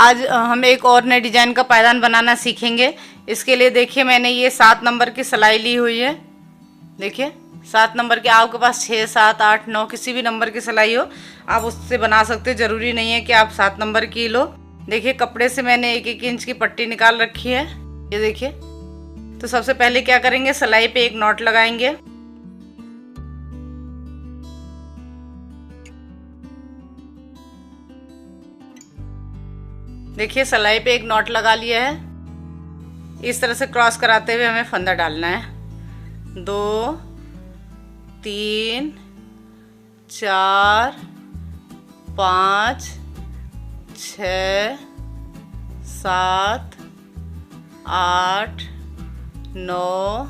आज हम एक और नए डिजाइन का पायदान बनाना सीखेंगे। इसके लिए देखिए मैंने ये 7 नंबर की सिलाई ली हुई है। देखिए 7 नंबर की, आपके पास 6, 7, 8, 9 किसी भी नंबर की सिलाई हो आप उससे बना सकते हो। जरूरी नहीं है कि आप 7 नंबर की लो। देखिए कपड़े से मैंने 1-1 इंच की पट्टी निकाल रखी है। ये देखिए, तो सबसे पहले क्या करेंगे, सिलाई पे एक नॉट लगाएंगे। देखिए सिलाई पे एक नॉट लगा लिया है। इस तरह से क्रॉस कराते हुए हमें फंदा डालना है। 2, 3, 4, 5, 6, 7, 8, 9,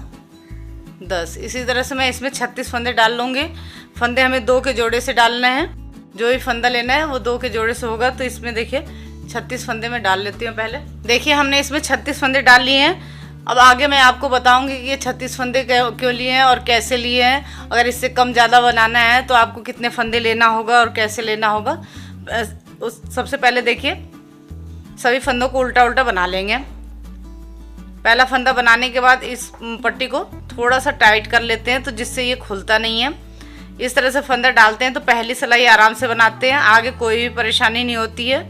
10। इसी तरह से मैं इसमें 36 फंदे डाल लूँगी। फंदे हमें 2 के जोड़े से डालना है। जो भी फंदा लेना है वो 2 के जोड़े से होगा। तो इसमें देखिए 36 फंदे में डाल लेती हूँ पहले। देखिए हमने इसमें 36 फंदे डाल लिए हैं। अब आगे मैं आपको बताऊंगी कि ये 36 फंदे क्यों लिए हैं और कैसे लिए हैं। अगर इससे कम ज़्यादा बनाना है तो आपको कितने फंदे लेना होगा और कैसे लेना होगा। सबसे पहले देखिए सभी फंदों को उल्टा उल्टा बना लेंगे। पहला फंदा बनाने के बाद इस पट्टी को थोड़ा सा टाइट कर लेते हैं तो जिससे ये खुलता नहीं है। इस तरह से फंदा डालते हैं तो पहली सिलाई आराम से बनाते हैं, आगे कोई भी परेशानी नहीं होती है।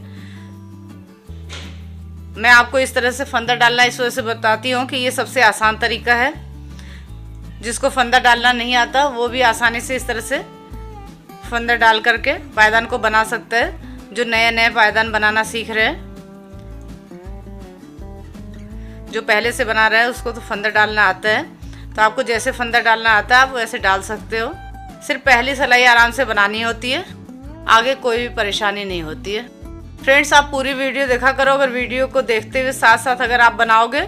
मैं आपको इस तरह से फंदा डालना इस वजह से बताती हूँ कि ये सबसे आसान तरीका है। जिसको फंदा डालना नहीं आता वो भी आसानी से इस तरह से फंदा डाल करके पायदान को बना सकता है। जो नए नए पायदान बनाना सीख रहे हैं, जो पहले से बना रहा है उसको तो फंदा डालना आता है। तो आपको जैसे फंदा डालना आता है आप वैसे डाल सकते हो। सिर्फ पहली सिलाई आराम से बनानी होती है, आगे कोई भी परेशानी नहीं होती है। फ्रेंड्स आप पूरी वीडियो देखा करो। अगर वीडियो को देखते हुए साथ साथ अगर आप बनाओगे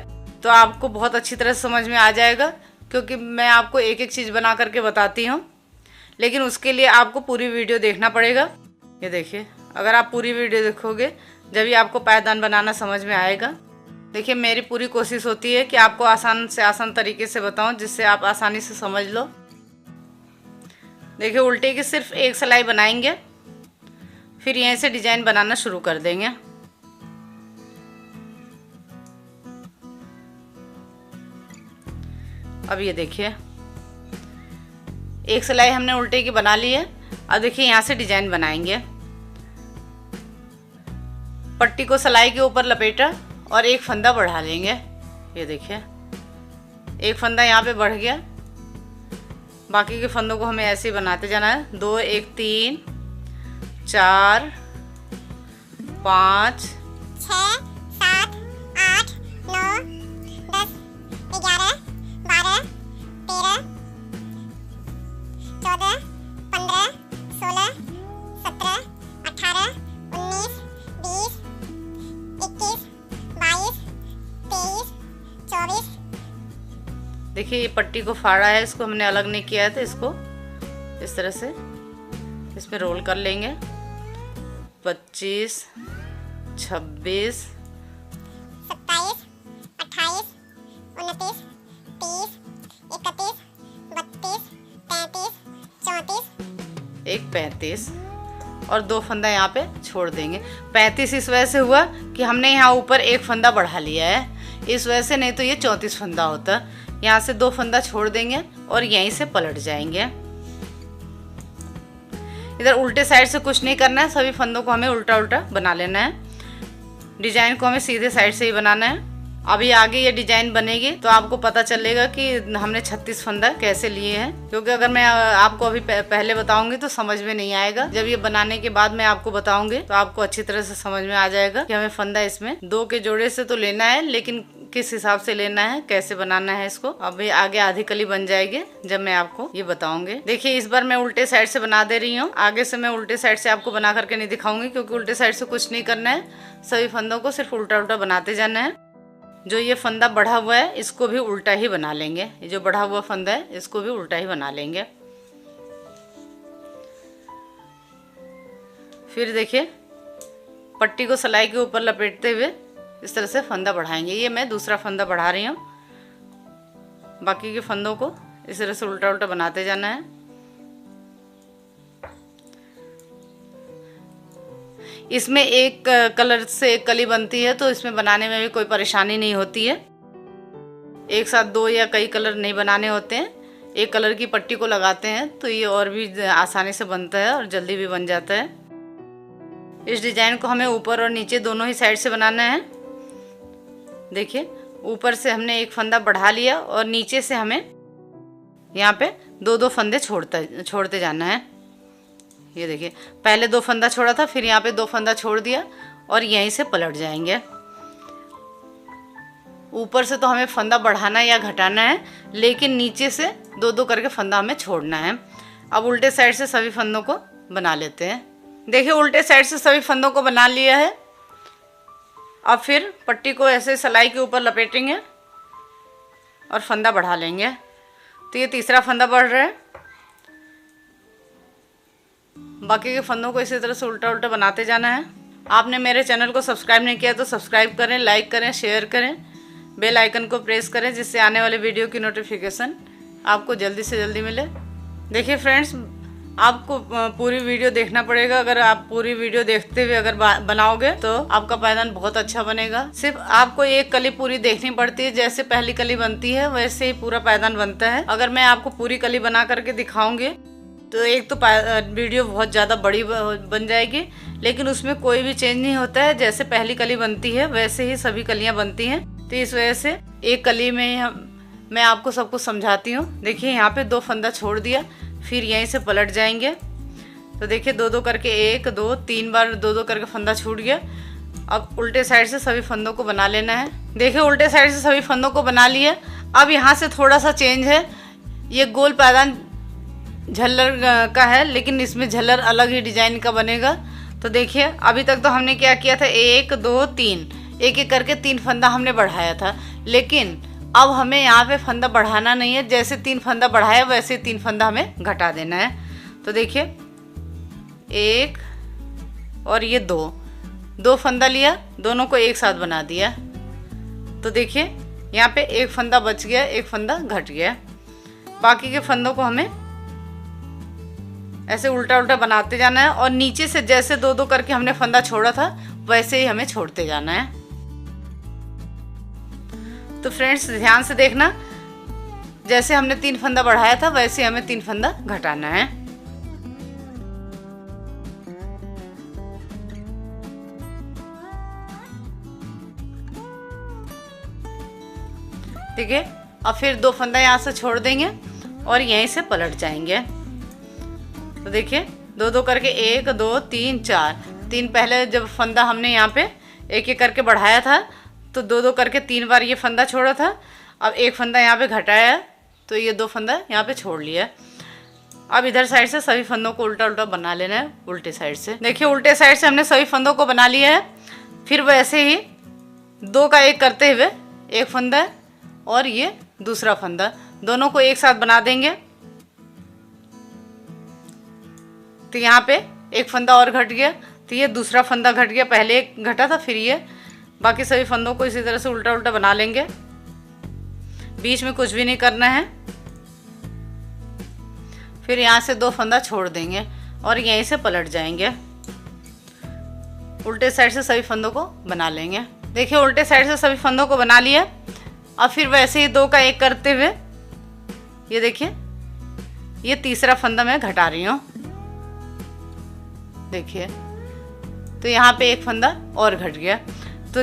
तो आपको बहुत अच्छी तरह समझ में आ जाएगा, क्योंकि मैं आपको एक एक चीज़ बना करके बताती हूँ। लेकिन उसके लिए आपको पूरी वीडियो देखना पड़ेगा। ये देखिए, अगर आप पूरी वीडियो देखोगे जब ही आपको पायदान बनाना समझ में आएगा। देखिए मेरी पूरी कोशिश होती है कि आपको आसान से आसान तरीके से बताऊं जिससे आप आसानी से समझ लो। देखिए उल्टे की सिर्फ एक सिलाई बनाएंगे, फिर यहीं से डिजाइन बनाना शुरू कर देंगे। अब ये देखिए एक सिलाई हमने उल्टे की बना ली है। अब देखिए यहाँ से डिजाइन बनाएंगे। पट्टी को सिलाई के ऊपर लपेटा और एक फंदा बढ़ा लेंगे। ये देखिए एक फंदा यहाँ पे बढ़ गया। बाकी के फंदों को हमें ऐसे ही बनाते जाना है। 2, 1, 3, 4, 5, 6, 7, 8, 9, 10, 11, 12, 13, 14, 15, 16, 17, 18, 19, 20, 21, 22, 23, 24। देखिए ये पट्टी को फाड़ा है, इसको हमने अलग नहीं किया है तो इसको इस तरह से इसमें रोल कर लेंगे। 25, 26, 27, 28, 29, 30, 31, 32, 33, 34। एक 35 और 2 फंदा यहाँ पे छोड़ देंगे। 35 इस वजह से हुआ कि हमने यहाँ ऊपर एक फंदा बढ़ा लिया है, इस वजह से, नहीं तो ये 34 फंदा होता। यहाँ से 2 फंदा छोड़ देंगे और यहीं से पलट जाएंगे। इधर उल्टे साइड से कुछ नहीं करना है, सभी फंदों को हमें उल्टा उल्टा बना लेना है। डिजाइन को हमें सीधे साइड से ही बनाना है। अभी आगे ये डिजाइन बनेगी तो आपको पता चलेगा कि हमने 36 फंदा कैसे लिए हैं, क्योंकि अगर मैं आपको अभी पहले बताऊंगी तो समझ में नहीं आएगा। जब ये बनाने के बाद मैं आपको बताऊंगी तो आपको अच्छी तरह से समझ में आ जाएगा कि हमें फंदा इसमें 2 के जोड़े से तो लेना है, लेकिन किस हिसाब से लेना है, कैसे बनाना है इसको। अभी आगे आधी कली बन जाएगी जब मैं आपको ये बताऊंगी। देखिए इस बार मैं उल्टे साइड से बना दे रही हूँ। आगे से मैं उल्टे साइड से आपको बना करके नहीं दिखाऊंगी, क्योंकि उल्टे साइड से कुछ नहीं करना है। सभी फंदों को सिर्फ उल्टा उल्टा बनाते जाना है। जो ये फंदा बढ़ा हुआ है इसको भी उल्टा ही बना लेंगे। ये जो बढ़ा हुआ फंदा है इसको भी उल्टा ही बना लेंगे। फिर देखिए पट्टी को सिलाई के ऊपर लपेटते हुए इस तरह से फंदा बढ़ाएंगे। ये मैं दूसरा फंदा बढ़ा रही हूँ। बाकी के फंदों को इस तरह से उल्टा उल्टा बनाते जाना है। इसमें एक कलर से एक कली बनती है, तो इसमें बनाने में भी कोई परेशानी नहीं होती है। एक साथ 2 या कई कलर नहीं बनाने होते हैं, एक कलर की पट्टी को लगाते हैं तो ये और भी आसानी से बनता है और जल्दी भी बन जाता है। इस डिजाइन को हमें ऊपर और नीचे दोनों ही साइड से बनाना है। देखिए, ऊपर से हमने एक फंदा बढ़ा लिया और नीचे से हमें यहाँ पे 2-2 फंदे छोड़ते जाना है। ये देखिए, पहले 2 फंदा छोड़ा था, फिर यहाँ पे 2 फंदा छोड़ दिया और यहीं से पलट जाएंगे। ऊपर से तो हमें फंदा बढ़ाना या घटाना है, लेकिन नीचे से 2-2 करके फंदा हमें छोड़ना है। अब उल्टे साइड से सभी फंदों को बना लेते हैं। देखिए, उल्टे साइड से सभी फंदों को बना लिया है। अब फिर पट्टी को ऐसे सिलाई के ऊपर लपेटेंगे और फंदा बढ़ा लेंगे। तो ये तीसरा फंदा बढ़ रहा है। बाकी के फंदों को इसी तरह से उल्टा उल्टा बनाते जाना है। आपने मेरे चैनल को सब्सक्राइब नहीं किया तो सब्सक्राइब करें, लाइक करें, शेयर करें, बेल आइकन को प्रेस करें, जिससे आने वाले वीडियो की नोटिफिकेशन आपको जल्दी से जल्दी मिले। देखिए फ्रेंड्स, आपको पूरी वीडियो देखना पड़ेगा। अगर आप पूरी वीडियो देखते हुए अगर बनाओगे तो आपका पायदान बहुत अच्छा बनेगा। सिर्फ आपको एक कली पूरी देखनी पड़ती है, जैसे पहली कली बनती है वैसे ही पूरा पायदान बनता है। अगर मैं आपको पूरी कली बना करके दिखाऊंगी तो एक तो वीडियो बहुत ज़्यादा बड़ी बन जाएगी, लेकिन उसमें कोई भी चेंज नहीं होता है। जैसे पहली कली बनती है वैसे ही सभी कलियाँ बनती हैं। तो इस वजह से एक कली में मैं आपको सब कुछ समझाती हूँ। देखिए, यहाँ पे 2 फंदा छोड़ दिया, फिर यहीं से पलट जाएंगे। तो देखिए, 2-2 करके 1, 2, 3 बार 2-2 करके फंदा छूट गया। अब उल्टे साइड से सभी फंदों को बना लेना है। देखिए, उल्टे साइड से सभी फंदों को बना लिए। अब यहाँ से थोड़ा सा चेंज है। ये गोल पायदान झल्लर का है, लेकिन इसमें झल्लर अलग ही डिजाइन का बनेगा। तो देखिए, अभी तक तो हमने क्या किया था, 1, 2, 3 एक करके 3 फंदा हमने बढ़ाया था, लेकिन अब हमें यहाँ पे फंदा बढ़ाना नहीं है। जैसे 3 फंदा बढ़ाया वैसे 3 फंदा हमें घटा देना है। तो देखिए, 1 और ये 2 फंदा लिया, दोनों को एक साथ बना दिया। तो देखिए, यहाँ पे एक फंदा बच गया, एक फंदा घट गया। बाकी के फंदों को हमें ऐसे उल्टा उल्टा बनाते जाना है और नीचे से जैसे 2-2 करके हमने फंदा छोड़ा था वैसे ही हमें छोड़ते जाना है। तो फ्रेंड्स, ध्यान से देखना, जैसे हमने 3 फंदा बढ़ाया था वैसे हमें 3 फंदा घटाना है। ठीक है, अब फिर 2 फंदा यहाँ से छोड़ देंगे और यहीं से पलट जाएंगे। तो देखिए, 2-2 करके 1, 2, 3, 4 3 पहले जब फंदा हमने यहाँ पे एक करके बढ़ाया था तो 2-2 करके 3 बार ये फंदा छोड़ा था। अब एक फंदा यहाँ पे घटाया तो ये 2 फंदा यहाँ पे छोड़ लिया। अब इधर साइड से सभी फंदों को उल्टा उल्टा बना लेना है, उल्टे साइड से। देखिए, उल्टे साइड से हमने सभी फंदों को बना लिया है। फिर वैसे ही 2 का 1 करते हुए एक फंदा और ये दूसरा फंदा, दोनों को एक साथ बना देंगे। तो यहाँ पे एक फंदा और घट गया, तो ये दूसरा फंदा घट गया। पहले एक घटा था, फिर ये। बाकी सभी फंदों को इसी तरह से उल्टा उल्टा बना लेंगे। बीच में कुछ भी नहीं करना है। फिर यहाँ से 2 फंदा छोड़ देंगे और यहीं से पलट जाएंगे। उल्टे साइड से सभी फंदों को बना लेंगे। देखिए, उल्टे साइड से सभी फंदों को बना लिया। अब फिर वैसे ही 2 का 1 करते हुए ये देखिए, ये तीसरा फंदा मैं घटा रही हूँ। देखिए, तो यहाँ पे एक फंदा और घट गया। तो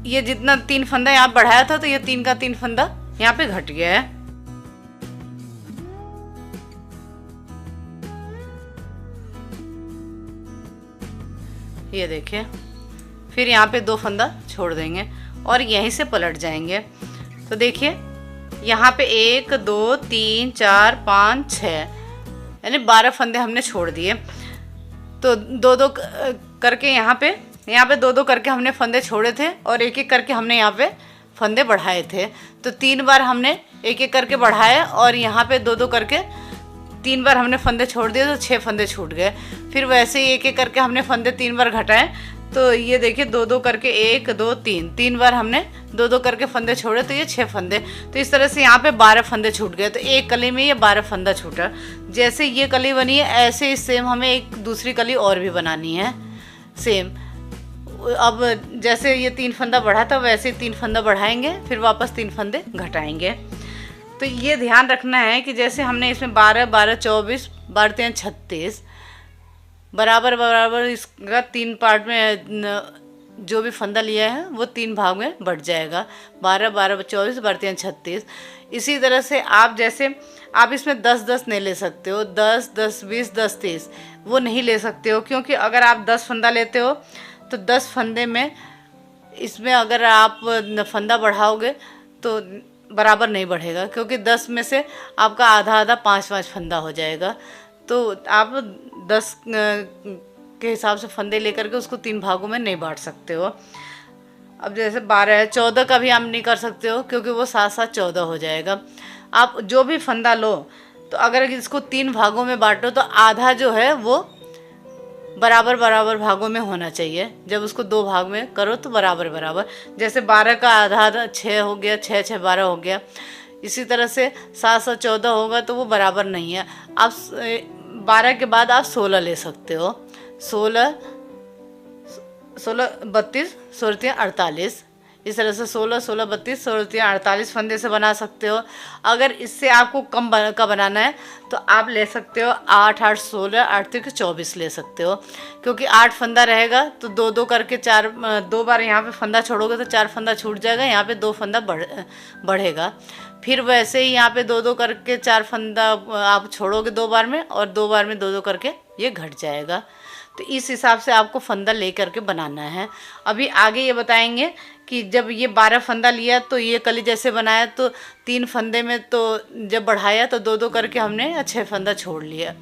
ये जितना 3 फंदा यहाँ बढ़ाया था तो ये 3 का 3 फंदा यहाँ पे घट गया है। ये देखिए, फिर यहाँ पे 2 फंदा छोड़ देंगे और यहीं से पलट जाएंगे। तो देखिए, यहाँ पे 1, 2, 3, 4, 5, 6 यानी 12 फंदे हमने छोड़ दिए। तो 2-2 करके यहाँ पे 2-2 करके हमने फंदे छोड़े थे और एक एक करके हमने यहाँ पे फंदे बढ़ाए थे। तो 3 बार हमने एक एक करके बढ़ाए और यहाँ पे 2-2 करके 3 बार हमने फंदे छोड़ दिए, तो 6 फंदे छूट गए। फिर वैसे ही एक एक करके हमने फंदे 3 बार घटाए। तो ये देखिए, 2-2 करके 1, 2, 3 बार हमने 2-2 करके फंदे छोड़े, तो ये 6 फंदे। तो इस तरह से यहाँ पे 12 फंदे छूट गए। तो एक कली में ये 12 फंदा छूटा। जैसे ये कली बनी है ऐसे ही सेम हमें एक दूसरी कली और भी बनानी है सेम। अब जैसे ये 3 फंदा बढ़ा था वैसे 3 फंदा बढ़ाएंगे, फिर वापस 3 फंदे घटाएंगे। तो ये ध्यान रखना है कि जैसे हमने इसमें 12 12 24 12 36 बराबर बराबर इसका 3 पार्ट में जो भी फंदा लिया है वो 3 भाग में बढ़ जाएगा। 12 12 24 12 36। इसी तरह से आप जैसे आप इसमें 10 10 नहीं ले सकते हो, 10 10 20 10 30 वो नहीं ले सकते हो, क्योंकि अगर आप 10 फंदा लेते हो तो 10 फंदे में इसमें अगर आप फंदा बढ़ाओगे तो बराबर नहीं बढ़ेगा, क्योंकि 10 में से आपका आधा आधा 5 5 फंदा हो जाएगा। तो आप 10 के हिसाब से फंदे लेकर के उसको 3 भागों में नहीं बांट सकते हो। अब जैसे 12 है, 14 का भी आप नहीं कर सकते हो, क्योंकि वो साथ साथ 14 हो जाएगा। आप जो भी फंदा लो तो अगर इसको 3 भागों में बांटो तो आधा जो है वो बराबर बराबर भागों में होना चाहिए। जब उसको 2 भाग में करो तो बराबर बराबर, जैसे 12 का आधा आधा 6 हो गया, 6 6 12 हो गया। इसी तरह से 7 7 14 होगा तो वो बराबर नहीं है। आप 12 के बाद आप 16 ले सकते हो, 16 16 32 16 48। इस तरह से 16 16 32 16 48 फंदे से बना सकते हो। अगर इससे आपको कम का बनाना है तो आप ले सकते हो 8 8 16 8 3 24 ले सकते हो, क्योंकि 8 फंदा रहेगा तो 2 2 करके 4 2 बार यहाँ पे फंदा छोड़ोगे तो 4 फंदा छूट जाएगा, यहाँ पे 2 फंदा बढ़ेगा। फिर वैसे ही यहाँ पे 2 2 करके 4 फंदा आप छोड़ोगे 2 बार में, और 2 बार में 2 2 करके ये घट जाएगा। तो इस हिसाब से आपको फंदा ले करके बनाना है। अभी आगे ये बताएंगे कि जब ये 12 फंदा लिया तो ये कली जैसे बनाया तो 3 फंदे में तो जब बढ़ाया तो 2 2 करके हमने 6 फंदा छोड़ लिया।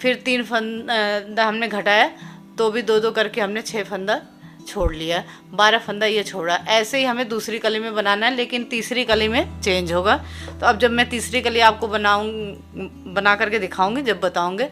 फिर 3 फंदा हमने घटाया तो भी 2 2 करके हमने 6 फंदा छोड़ लिया, 12 फंदा ये छोड़ा। ऐसे ही हमें दूसरी कली में बनाना है, लेकिन तीसरी कली में चेंज होगा। तो अब जब मैं तीसरी कली आपको बना करके दिखाऊंगी, जब बताऊंगे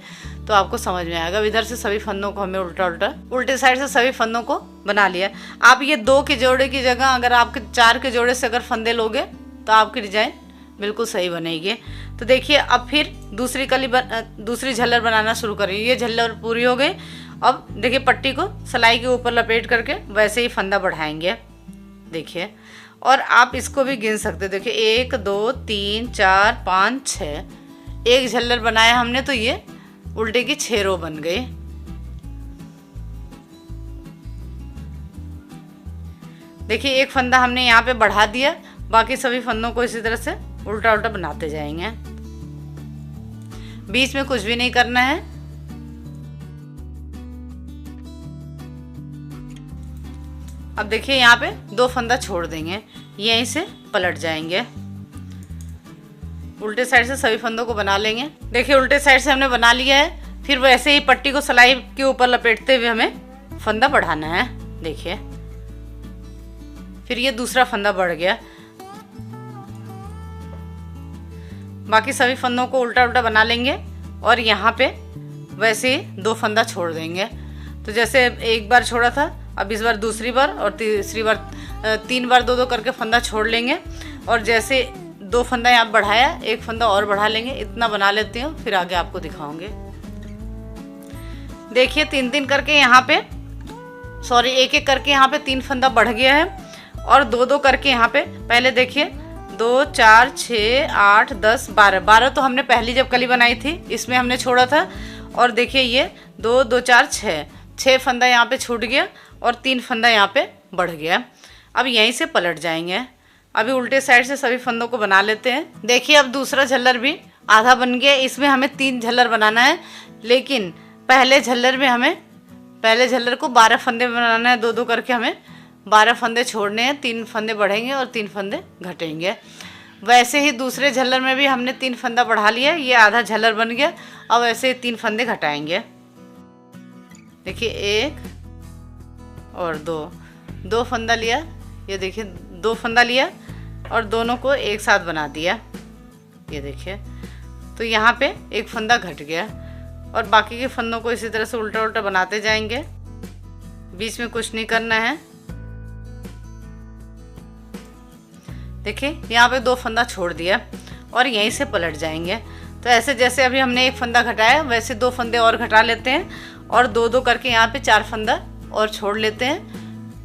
तो आपको समझ में आएगा। इधर से सभी फंदों को हमें उल्टे साइड से सभी फंदों को बना लिया। आप ये 2 के जोड़े की जगह अगर आपके 4 के जोड़े से अगर फंदे लोगे तो आपकी डिजाइन बिल्कुल सही बनेगी। तो देखिए अब फिर दूसरी झल्लर बनाना शुरू करें। ये झल्लर पूरी हो गई। अब देखिए पट्टी को सिलाई के ऊपर लपेट करके वैसे ही फंदा बढ़ाएंगे, देखिए। और आप इसको भी गिन सकते, देखिए 1 2 3 4 5 6। एक झल्लर बनाया हमने तो ये उल्टे की 6 रो बन गई। देखिए एक फंदा हमने यहाँ पे बढ़ा दिया, बाकी सभी फंदों को इसी तरह से उल्टा उल्टा बनाते जाएंगे। बीच में कुछ भी नहीं करना है। अब देखिए यहाँ पे 2 फंदा छोड़ देंगे, यहीं से पलट जाएंगे। उल्टे साइड से सभी फंदों को बना लेंगे। देखिए उल्टे साइड से हमने बना लिया है। फिर वैसे ही पट्टी को सिलाई के ऊपर लपेटते हुए हमें फंदा बढ़ाना है, देखिए। फिर ये दूसरा फंदा बढ़ गया। बाकी सभी फंदों को उल्टा उल्टा बना लेंगे और यहाँ पे वैसे ही 2 फंदा छोड़ देंगे। तो जैसे एक बार छोड़ा था, अब इस बार दूसरी बार और तीसरी बार 3 बार 2 2 करके फंदा छोड़ लेंगे। और जैसे 2 फंदा यहाँ बढ़ाया, 1 फंदा और बढ़ा लेंगे। इतना बना लेती हूँ, फिर आगे आपको दिखाऊंगे। देखिए 3 3 करके यहाँ पे एक एक करके यहाँ पे 3 फंदा बढ़ गया है, और 2 2 करके यहाँ पे पहले देखिए 2 4 6 8 10 12 12 तो हमने पहली जब कली बनाई थी इसमें हमने छोड़ा था। और देखिए ये 2 2 4 6 फंदा यहाँ पे छूट गया और 3 फंदा यहाँ पे बढ़ गया। अब यहीं से पलट जाएंगे। अभी उल्टे साइड से सभी फंदों को बना लेते हैं। देखिए अब दूसरा झल्लर भी आधा बन गया। इसमें हमें 3 झल्लर बनाना है, लेकिन पहले झल्लर को 12 फंदे बनाना है। 2 2 करके हमें 12 फंदे छोड़ने हैं, 3 फंदे बढ़ेंगे और 3 फंदे घटेंगे। वैसे ही दूसरे झल्लर में भी हमने 3 फंदा बढ़ा लिया, ये आधा झल्लर बन गया। अब ऐसे ही 3 फंदे घटाएंगे। देखिए 1 और 2 फंदा लिया, ये देखिए 2 फंदा लिया और दोनों को एक साथ बना दिया, ये देखिए। तो यहाँ पे 1 फंदा घट गया और बाकी के फंदों को इसी तरह से उल्टा उल्टा बनाते जाएंगे। बीच में कुछ नहीं करना है। देखिए यहाँ पे 2 फंदा छोड़ दिया और यहीं से पलट जाएंगे। तो ऐसे जैसे अभी हमने 1 फंदा घटाया वैसे 2 फंदे और घटा लेते हैं और 2 2 करके यहाँ पे 4 फंदा और छोड़ लेते हैं।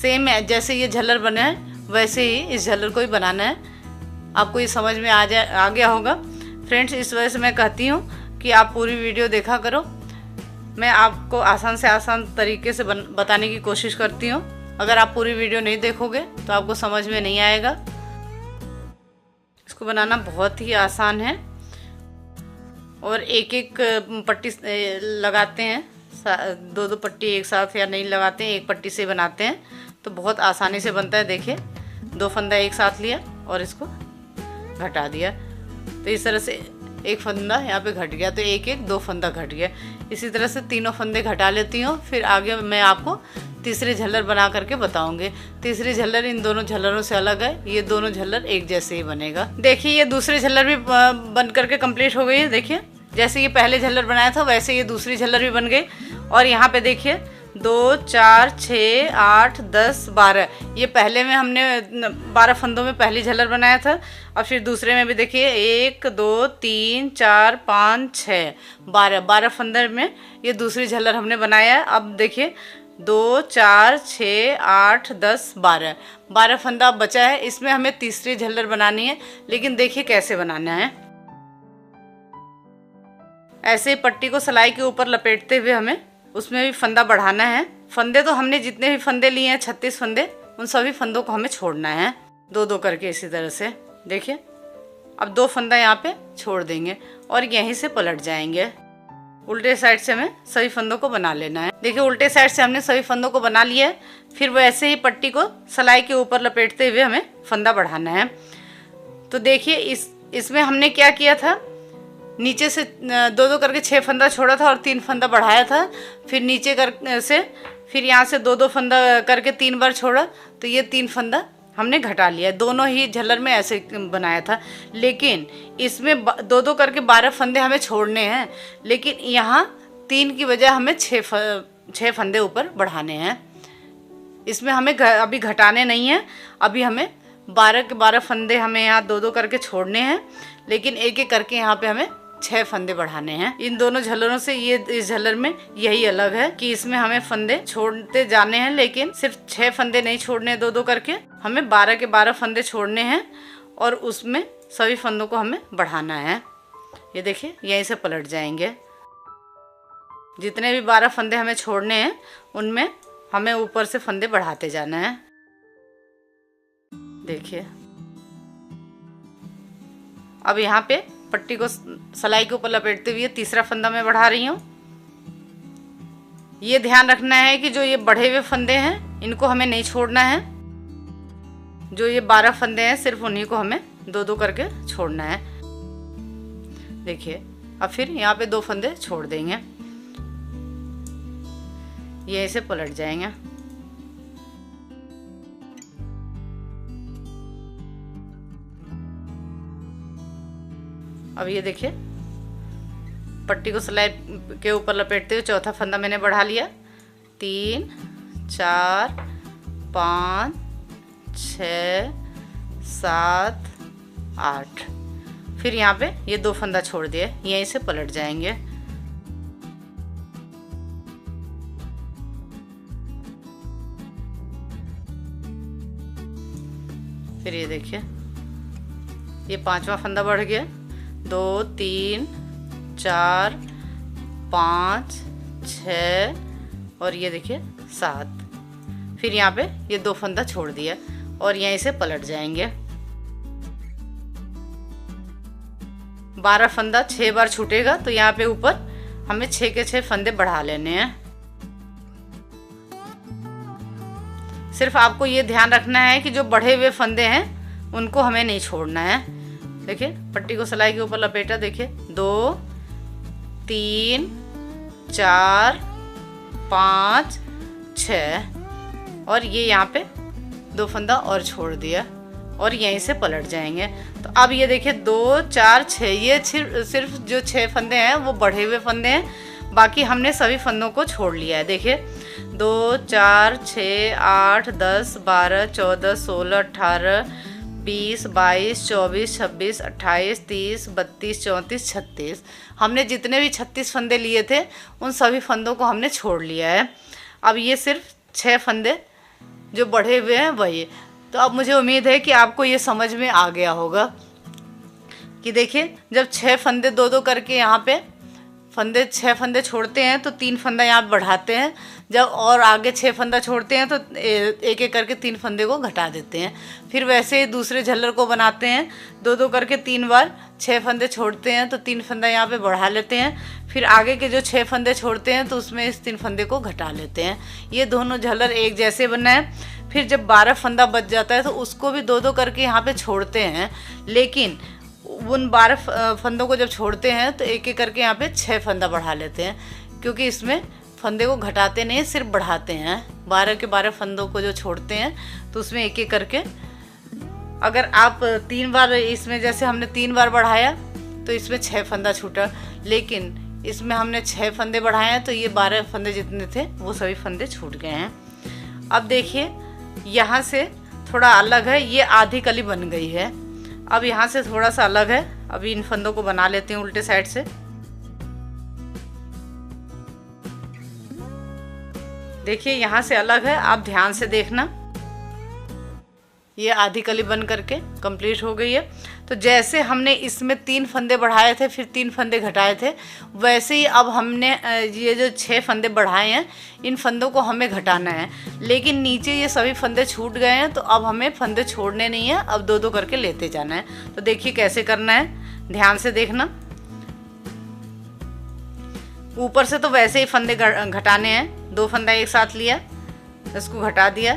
सेम जैसे ये झल्लर बने हैं वैसे ही इस झल्लर को ही बनाना है। आपको ये समझ में आ गया होगा फ्रेंड्स। इस वजह से मैं कहती हूँ कि आप पूरी वीडियो देखा करो। मैं आपको आसान से आसान तरीके से बताने की कोशिश करती हूँ। अगर आप पूरी वीडियो नहीं देखोगे तो आपको समझ में नहीं आएगा। इसको बनाना बहुत ही आसान है और एक एक पट्टी लगाते हैं, दो दो पट्टी एक साथ या नहीं लगाते हैं, एक पट्टी से बनाते हैं तो बहुत आसानी से बनता है। देखिए 2 फंदा एक साथ लिया और इसको घटा दिया तो इस तरह से एक फंदा यहाँ पे घट गया, तो एक एक 2 फंदा घट गया। इसी तरह से तीनों फंदे घटा लेती हूँ। फिर आगे मैं आपको तीसरे झल्लर बना करके बताऊंगी। तीसरी झल्लर इन दोनों झल्लरों से अलग है, ये दोनों झल्लर एक जैसे ही बनेगा। देखिए ये दूसरी झल्लर भी बन करके कंप्लीट हो गई है। देखिए जैसे ये पहले झल्लर बनाया था वैसे ये दूसरी झल्लर भी बन गई। और यहाँ पे देखिए 2 4 6 8 10 12, ये पहले में हमने 12 फंदों में पहली झल्लर बनाया था। और फिर दूसरे में भी देखिए 1 2 3 4 5 6 12 फंदे में ये दूसरी झल्लर हमने बनाया है। अब देखिए 2 4 6 8 10 12 फंदा अब बचा है। इसमें हमें तीसरी झल्लर बनानी है, लेकिन देखिए कैसे बनाना है। ऐसे पट्टी को सिलाई के ऊपर लपेटते हुए हमें उसमें भी फंदा बढ़ाना है। फंदे तो हमने जितने भी फंदे लिए हैं 36 फंदे, उन सभी फंदों को हमें छोड़ना है 2-2 करके इसी तरह से। देखिए अब 2 फंदा यहाँ पे छोड़ देंगे और यहीं से पलट जाएंगे। उल्टे साइड से हमें सभी फंदों को बना लेना है। देखिए उल्टे साइड से हमने सभी फंदों को बना लिया है। फिर वैसे ही पट्टी को सिलाई के ऊपर लपेटते हुए हमें फंदा बढ़ाना है। तो देखिए इसमें हमने क्या किया था, नीचे से 2-2 करके 6 फंदा छोड़ा था और 3 फंदा बढ़ाया था। फिर नीचे फिर यहाँ से 2-2 फंदा करके 3 बार छोड़ा, तो ये 3 फंदा हमने घटा लिया। दोनों ही झल्लर में ऐसे बनाया था, लेकिन इसमें 2-2 करके 12 फंदे हमें छोड़ने हैं, लेकिन यहाँ 3 की बजाय हमें 6 फंदे ऊपर बढ़ाने हैं। इसमें हमें अभी घटाने नहीं है, अभी हमें 12 के 12 फंदे हमें यहाँ 2-2 करके छोड़ने हैं, लेकिन एक एक करके यहाँ पे हमें 6 फंदे बढ़ाने हैं। इन दोनों झल्लरों से ये इस झल्लर में यही अलग है कि इसमें हमें फंदे छोड़ते जाने हैं, लेकिन सिर्फ 6 फंदे नहीं छोड़ने 2-2 करके, हमें 12 के 12 फंदे छोड़ने हैं और उसमें सभी फंदों को हमें बढ़ाना है। ये देखिए यहीं से पलट जाएंगे। जितने भी 12 फंदे हमें छोड़ने हैं उनमें हमें ऊपर से फंदे बढ़ाते जाना है। देखिए अब यहाँ पे पट्टी को सिलाई के ऊपर लपेटते हुए तीसरा फंदा मैं बढ़ा रही हूँ। ये ध्यान रखना है कि जो ये बढ़े हुए फंदे हैं इनको हमें नहीं छोड़ना है। जो ये 12 फंदे हैं सिर्फ उन्हीं को हमें 2-2 करके छोड़ना है। देखिए अब फिर यहाँ पे 2 फंदे छोड़ देंगे, ये ऐसे पलट जाएंगे। अब ये देखिए पट्टी को सिलाई के ऊपर लपेटते हुए चौथा फंदा मैंने बढ़ा लिया। 3 4 5 6 7 8, फिर यहाँ पे ये 2 फंदा छोड़ दिए, यहीं से पलट जाएंगे। फिर ये देखिए ये 5वां फंदा बढ़ गया। 2 3 4 5 6 और ये देखिए 7, फिर यहाँ पे ये 2 फंदा छोड़ दिया और यहीं से पलट जाएंगे। 12 फंदा 6 बार छूटेगा, तो यहाँ पे ऊपर हमें 6 के 6 फंदे बढ़ा लेने हैं। सिर्फ आपको ये ध्यान रखना है कि जो बढ़े हुए फंदे हैं उनको हमें नहीं छोड़ना है। देखिए पट्टी को सिलाई के ऊपर लपेटा, देखिए 2 3 4 5 6 और ये यहाँ पे 2 फंदा और छोड़ दिया और यहीं से पलट जाएंगे। तो अब ये देखिए 2 4 6, ये सिर्फ जो 6 फंदे हैं वो बढ़े हुए फंदे हैं, बाकी हमने सभी फंदों को छोड़ लिया है। देखिए 2 4 6 8 10 12 14 16 18 20 22 24 26 28 30 32 34 36, हमने जितने भी 36 फंदे लिए थे उन सभी फंदों को हमने छोड़ लिया है। अब ये सिर्फ 6 फंदे जो बढ़े हुए हैं वही। तो अब मुझे उम्मीद है कि आपको ये समझ में आ गया होगा कि देखिए, जब 6 फंदे दो दो करके यहाँ पे 6 फंदे छोड़ते हैं तो 3 फंदा यहाँ बढ़ाते हैं। जब और आगे 6 फंदा छोड़ते हैं तो एक एक करके 3 फंदे को घटा देते हैं। फिर वैसे ही दूसरे झल्लर को बनाते हैं, दो दो करके 3 बार 6 फंदे छोड़ते हैं तो 3 फंदा यहाँ पे बढ़ा लेते हैं। फिर आगे के जो 6 फंदे छोड़ते हैं तो उसमें इस 3 फंदे को घटा लेते हैं। ये दोनों झल्लर एक जैसे बनना है। फिर जब 12 फंदा बच जाता है तो उसको भी दो दो करके यहाँ पे छोड़ते हैं, लेकिन उन 12 फंदों को जब छोड़ते हैं तो एक एक करके यहाँ पे 6 फंदा बढ़ा लेते हैं, क्योंकि इसमें फंदे को घटाते नहीं, सिर्फ बढ़ाते हैं। 12 के 12 फंदों को जो छोड़ते हैं तो उसमें एक एक करके, अगर आप 3 बार इसमें, जैसे हमने 3 बार बढ़ाया तो इसमें 6 फंदा छूटा, लेकिन इसमें हमने 6 फंदे बढ़ाए हैं तो ये 12 फंदे जितने थे वो सभी फंदे छूट गए हैं। अब देखिए, यहाँ से थोड़ा अलग है, ये आधी कली बन गई है। अब यहाँ से थोड़ा सा अलग है। अभी इन फंदों को बना लेते हैं उल्टे साइड से। देखिए, यहाँ से अलग है, आप ध्यान से देखना। ये आधी कली बन करके कंप्लीट हो गई है। तो जैसे हमने इसमें 3 फंदे बढ़ाए थे, फिर 3 फंदे घटाए थे, वैसे ही अब हमने ये जो 6 फंदे बढ़ाए हैं, इन फंदों को हमें घटाना है। लेकिन नीचे ये सभी फंदे छूट गए हैं तो अब हमें फंदे छोड़ने नहीं है, अब दो दो करके लेते जाना है। तो देखिए कैसे करना है, ध्यान से देखना। ऊपर से तो वैसे ही फंदे घटाने हैं। 2 फंदा एक साथ लिया, इसको घटा दिया,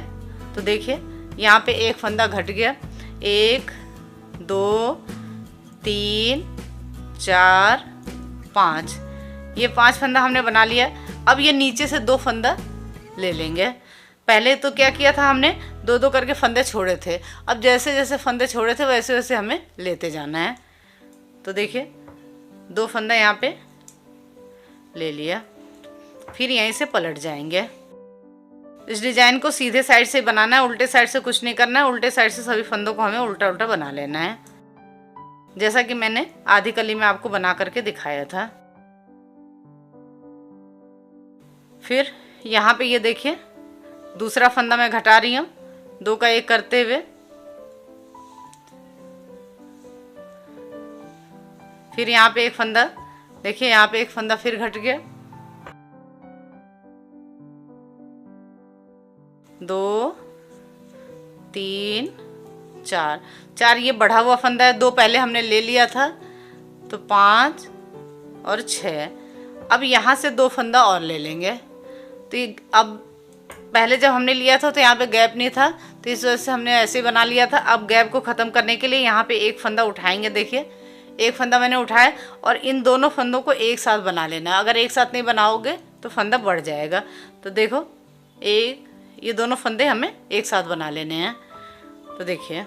तो देखिए यहाँ पे एक फंदा घट गया। 1 2 3 4 5, ये 5 फंदा हमने बना लिया। अब ये नीचे से 2 फंदा ले लेंगे। पहले तो क्या किया था, हमने दो दो करके फंदे छोड़े थे। अब जैसे जैसे फंदे छोड़े थे वैसे वैसे हमें लेते जाना है। तो देखिए 2 फंदा यहाँ पे ले लिया, फिर यहीं से पलट जाएंगे। इस डिजाइन को सीधे साइड से बनाना है, उल्टे साइड से कुछ नहीं करना है। उल्टे साइड से सभी फंदों को हमें उल्टा उल्टा बना लेना है, जैसा कि मैंने आधी कली में आपको बना करके दिखाया था। फिर यहाँ पे ये देखिए, दूसरा फंदा मैं घटा रही हूँ 2 का 1 करते हुए। फिर यहाँ पे एक फंदा, देखिए यहाँ पे एक फंदा फिर घट गया। 2 3 4 ये बढ़ा हुआ फंदा है। 2 पहले हमने ले लिया था, तो 5 और 6। अब यहाँ से 2 फंदा और ले लेंगे। तो अब पहले जब हमने लिया था तो यहाँ पे गैप नहीं था, तो इस वजह से हमने ऐसे बना लिया था। अब गैप को ख़त्म करने के लिए यहाँ पे एक फंदा उठाएंगे। देखिए 1 फंदा मैंने उठाया और इन दोनों फंदों को एक साथ बना लेना है। अगर एक साथ नहीं बनाओगे तो फंदा बढ़ जाएगा। तो देखो ये दोनों फंदे हमें एक साथ बना लेने हैं। तो देखिए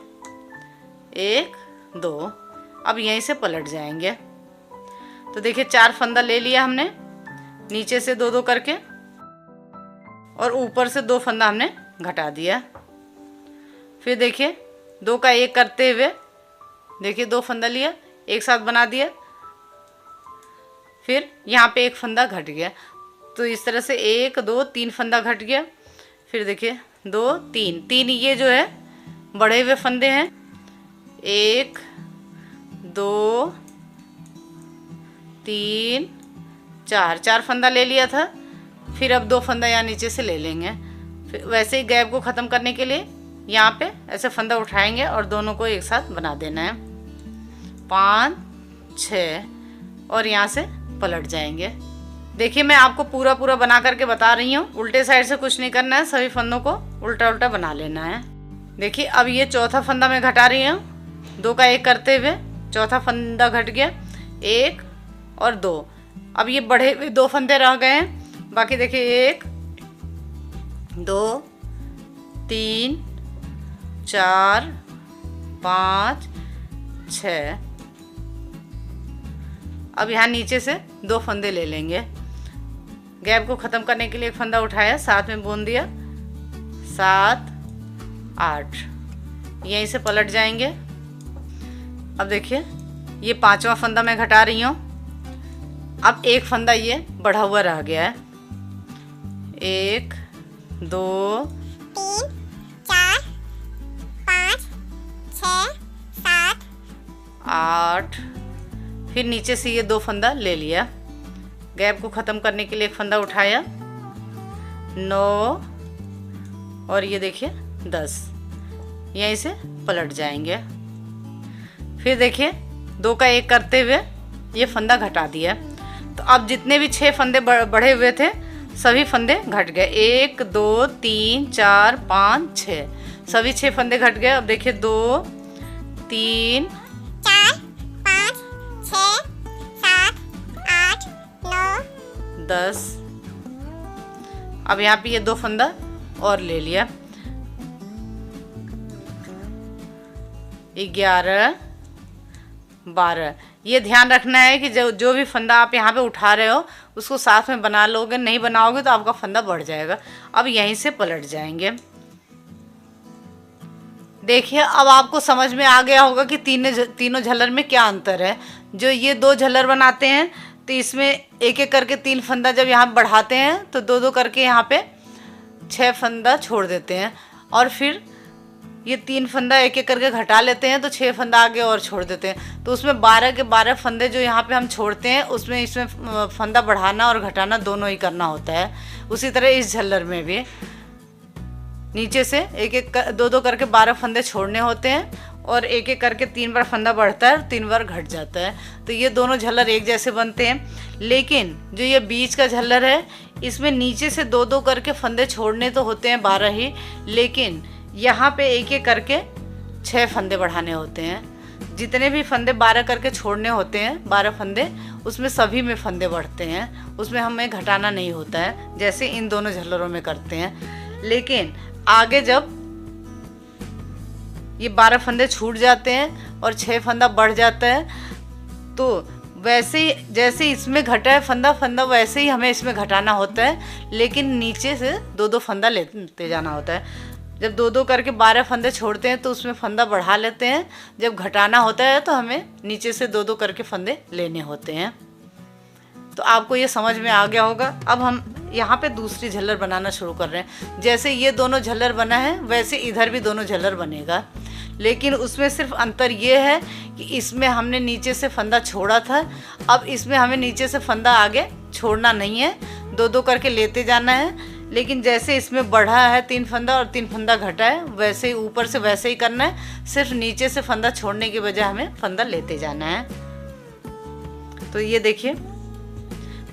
1 2, अब यहीं से पलट जाएंगे। तो देखिए 4 फंदा ले लिया हमने, नीचे से 2 2 करके, और ऊपर से 2 फंदा हमने घटा दिया। फिर देखिए 2 का 1 करते हुए, देखिए 2 फंदा लिया, एक साथ बना दिया। फिर यहाँ पे एक फंदा घट गया, तो इस तरह से 1 2 3 फंदा घट गया। फिर देखिए 2 3 ये जो है बढ़े हुए फंदे हैं। 1 2 3 4 फंदा ले लिया था। फिर अब 2 फंदा यहाँ नीचे से ले लेंगे। फिर वैसे ही गैप को ख़त्म करने के लिए यहाँ पे ऐसे फंदा उठाएंगे और दोनों को एक साथ बना देना है। 5 6 और यहाँ से पलट जाएंगे। देखिए मैं आपको पूरा बना करके बता रही हूँ, उल्टे साइड से कुछ नहीं करना है, सभी फंदों को उल्टा उल्टा बना लेना है। देखिए अब ये चौथा फंदा मैं घटा रही हूँ, 2 का 1 करते हुए चौथा फंदा घट गया, 1 और 2। अब ये बढ़े हुए 2 फंदे रह गए हैं। बाकी देखिए 1 2 3 4 5 6। अब यहाँ नीचे से 2 फंदे ले लेंगे। गैप को ख़त्म करने के लिए एक फंदा उठाया, साथ में बुन दिया, 7 8, यहीं से पलट जाएंगे। अब देखिए ये 5वां फंदा मैं घटा रही हूँ। अब एक फंदा ये बढ़ा हुआ रह गया है। 1 2 8, फिर नीचे से ये 2 फंदा ले लिया, गैप को ख़त्म करने के लिए एक फंदा उठाया, 9 और ये देखिए 10, यहीं से पलट जाएंगे। फिर देखिए 2 का 1 करते हुए ये फंदा घटा दिया। तो अब जितने भी 6 फंदे बढ़े हुए थे सभी फंदे घट गए। 1 2 3 4 5 6, सभी 6 फंदे घट गए। अब देखिए 2 3 4 5 6 7 8 9 10। अब यहाँ पे ये 2 फंदा और ले लिया, 11 12। ये ध्यान रखना है कि जो भी फंदा आप यहाँ पे उठा रहे हो उसको साथ में बना लोगे, नहीं बनाओगे तो आपका फंदा बढ़ जाएगा। अब यहीं से पलट जाएंगे। देखिए अब आपको समझ में आ गया होगा कि तीनों झल्लर में क्या अंतर है। जो ये 2 झल्लर बनाते हैं तो इसमें एक एक करके 3 फंदा जब यहाँ बढ़ाते हैं तो 2 करके यहाँ पे 6 फंदा छोड़ देते हैं, और फिर ये 3 फंदा एक एक करके घटा लेते हैं तो 6 फंदा आगे और छोड़ देते हैं। तो उसमें 12 के 12 फंदे जो यहाँ पे हम छोड़ते हैं उसमें इसमें फंदा बढ़ाना और घटाना दोनों ही करना होता है। उसी तरह इस झल्लर में भी नीचे से एक एक 2 करके 12 फंदे छोड़ने होते हैं और एक एक करके 3 बार फंदा बढ़ता है और 3 बार घट जाता है। तो ये दोनों झल्लर एक जैसे बनते हैं। लेकिन जो ये बीच का झल्लर है इसमें नीचे से 2 करके फंदे छोड़ने तो होते हैं 12 ही, लेकिन यहाँ पे एक एक करके 6 फंदे बढ़ाने होते हैं। जितने भी फंदे 12 करके छोड़ने होते हैं 12 फंदे, उसमें सभी में फंदे बढ़ते हैं, उसमें हमें घटाना नहीं होता है जैसे इन दोनों झल्लरों में करते हैं। लेकिन आगे जब ये 12 फंदे छूट जाते हैं और 6 फंदा बढ़ जाता है तो वैसे ही जैसे इसमें घटा है फंदा वैसे ही हमें इसमें घटाना होता है, लेकिन नीचे से 2 फंदा लेते जाना होता है। जब 2 करके 12 फंदे छोड़ते हैं तो उसमें फंदा बढ़ा लेते हैं, जब घटाना होता है तो हमें नीचे से 2 करके फंदे लेने होते हैं। तो आपको ये समझ में आ गया होगा। अब हम यहाँ पे दूसरी झल्लर बनाना शुरू कर रहे हैं। जैसे ये दोनों झल्लर बना है वैसे इधर भी दोनों झल्लर बनेगा, लेकिन उसमें सिर्फ अंतर ये है कि इसमें हमने नीचे से फंदा छोड़ा था, अब इसमें हमें नीचे से फंदा आगे छोड़ना नहीं है, 2 करके लेते जाना है। लेकिन जैसे इसमें बढ़ा है 3 फंदा और 3 फंदा घटा है वैसे ही ऊपर से वैसे ही करना है, सिर्फ नीचे से फंदा छोड़ने के बजाय हमें फंदा लेते जाना है। तो ये देखिए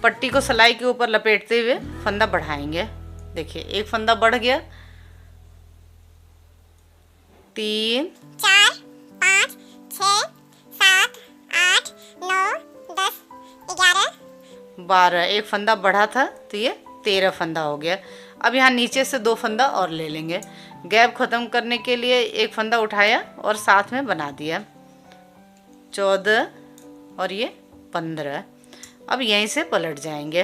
पट्टी को सिलाई के ऊपर लपेटते हुए फंदा बढ़ाएंगे। देखिए एक फंदा बढ़ गया, 3 4 5 6 7 8 9 10 11 12। एक फंदा बढ़ा था तो ये 13 फंदा हो गया। अब यहाँ नीचे से 2 फंदा और ले लेंगे। गैप ख़त्म करने के लिए एक फंदा उठाया और साथ में बना दिया, 14 और ये 15। अब यहीं से पलट जाएंगे।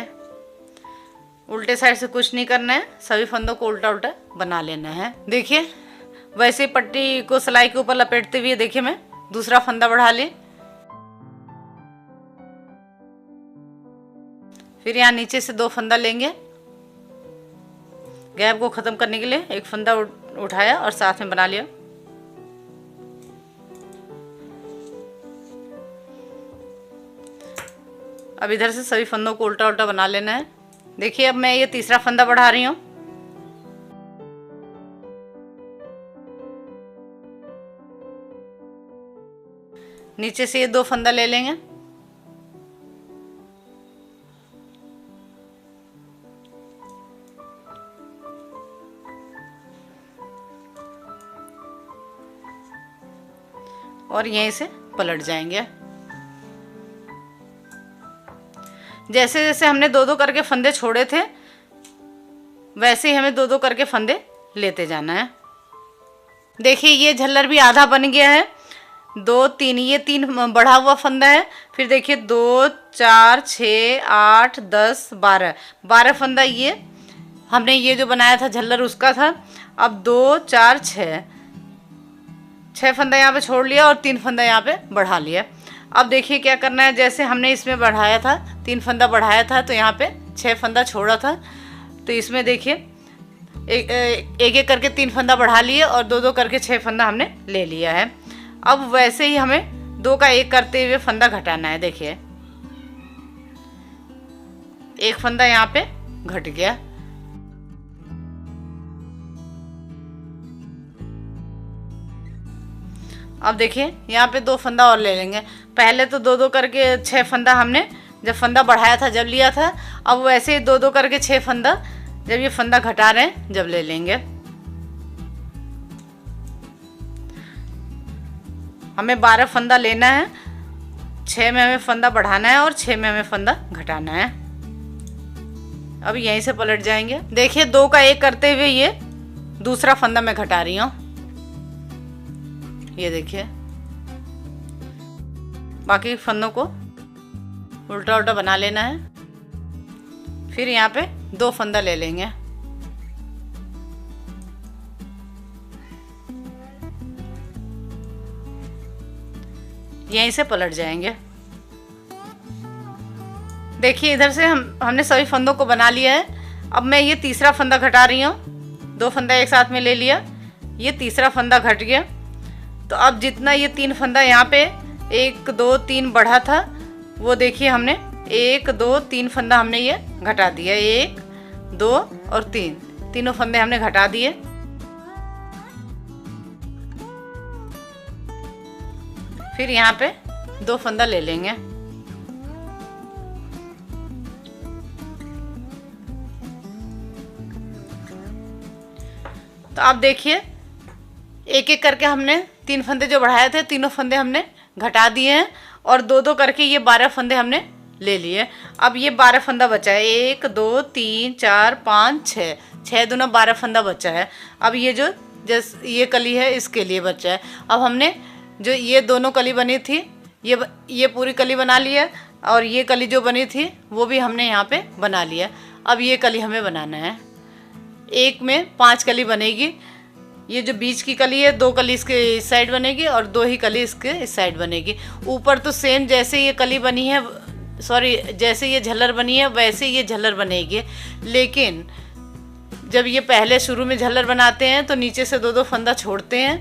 उल्टे साइड से कुछ नहीं करना है, सभी फंदों को उल्टा उल्टा बना लेना है। देखिए वैसे पट्टी को सिलाई के ऊपर लपेटते हुए देखिए मैं दूसरा फंदा बढ़ा ली। फिर यहाँ नीचे से 2 फंदा लेंगे। गैप को ख़त्म करने के लिए एक फंदा उठाया और साथ में बना लिया। अब इधर से सभी फंदों को उल्टा उल्टा बना लेना है। देखिए अब मैं ये तीसरा फंदा बढ़ा रही हूँ। नीचे से ये 2 फंदा ले लेंगे। और यहीं से पलट जाएंगे। जैसे जैसे हमने 2 करके फंदे छोड़े थे वैसे ही हमें 2 करके फंदे लेते जाना है। देखिए ये झल्लर भी आधा बन गया है। 2 3 ये 3 बढ़ा हुआ फंदा है। फिर देखिए 2 4 6 8 10 12 फंदा ये हमने ये जो बनाया था झल्लर उसका था। अब 2 4 6 फंदा यहाँ पे छोड़ लिया और 3 फंदा यहाँ पे बढ़ा लिया। अब देखिए क्या करना है, जैसे हमने इसमें बढ़ाया था 3 फंदा बढ़ाया था तो यहाँ पे 6 फंदा छोड़ा था, तो इसमें देखिए एक एक करके 3 फंदा बढ़ा लिए और 2 करके 6 फंदा हमने ले लिया है। अब वैसे ही हमें 2 का 1 करते हुए फंदा घटाना है। देखिए एक फंदा यहाँ पे घट गया। अब देखिए यहाँ पे 2 फंदा और ले लेंगे। पहले तो 2-2 करके 6 फंदा हमने जब फंदा बढ़ाया था जब लिया था, अब वैसे ही 2-2 करके 6 फंदा जब ये फंदा घटा रहे हैं जब ले लेंगे। हमें 12 फंदा लेना है, 6 में हमें फंदा बढ़ाना है और 6 में हमें फंदा घटाना है। अब यहीं से पलट जाएंगे। देखिए 2 का 1 करते हुए ये दूसरा फंदा मैं घटा रही हूँ। ये देखिए बाकी फंदों को उल्टा उल्टा बना लेना है। फिर यहाँ पे 2 फंदा ले लेंगे। यहीं से पलट जाएंगे। देखिए इधर से हमने सभी फंदों को बना लिया है। अब मैं ये तीसरा फंदा घटा रही हूँ। 2 फंदा एक साथ में ले लिया, ये तीसरा फंदा घट गया। तो अब जितना ये 3 फंदा यहाँ पे 1 2 3 बढ़ा था, वो देखिए हमने 1 2 3 फंदा हमने ये घटा दिया। 1 2 और 3 तीनों फंदे हमने घटा दिए। फिर यहाँ पे 2 फंदा ले लेंगे। तो आप देखिए एक एक करके हमने 3 फंदे जो बढ़ाए थे तीनों फंदे हमने घटा दिए हैं और 2-2 करके ये 12 फंदे हमने ले लिए। अब ये 12 फंदा बचा है। 1 2 3 4 5 6 6 दूना 12 फंदा बचा है। अब ये जो ये कली है इसके लिए बचा है। अब हमने जो ये दोनों कली बनी थी ये पूरी कली बना लिया और ये कली जो बनी थी वो भी हमने यहाँ पे बना लिया। अब ये कली हमें बनाना है। एक में 5 कली बनेगी। ये जो बीच की कली है 2 कली इसके इस साइड बनेगी और 2 ही कली इसके इस साइड बनेगी। ऊपर तो सेम जैसे ये कली बनी है, सॉरी जैसे ये झल्लर बनी है वैसे ये झल्लर बनेगी। लेकिन जब ये पहले शुरू में झल्लर बनाते हैं तो नीचे से 2-2 फंदा छोड़ते हैं।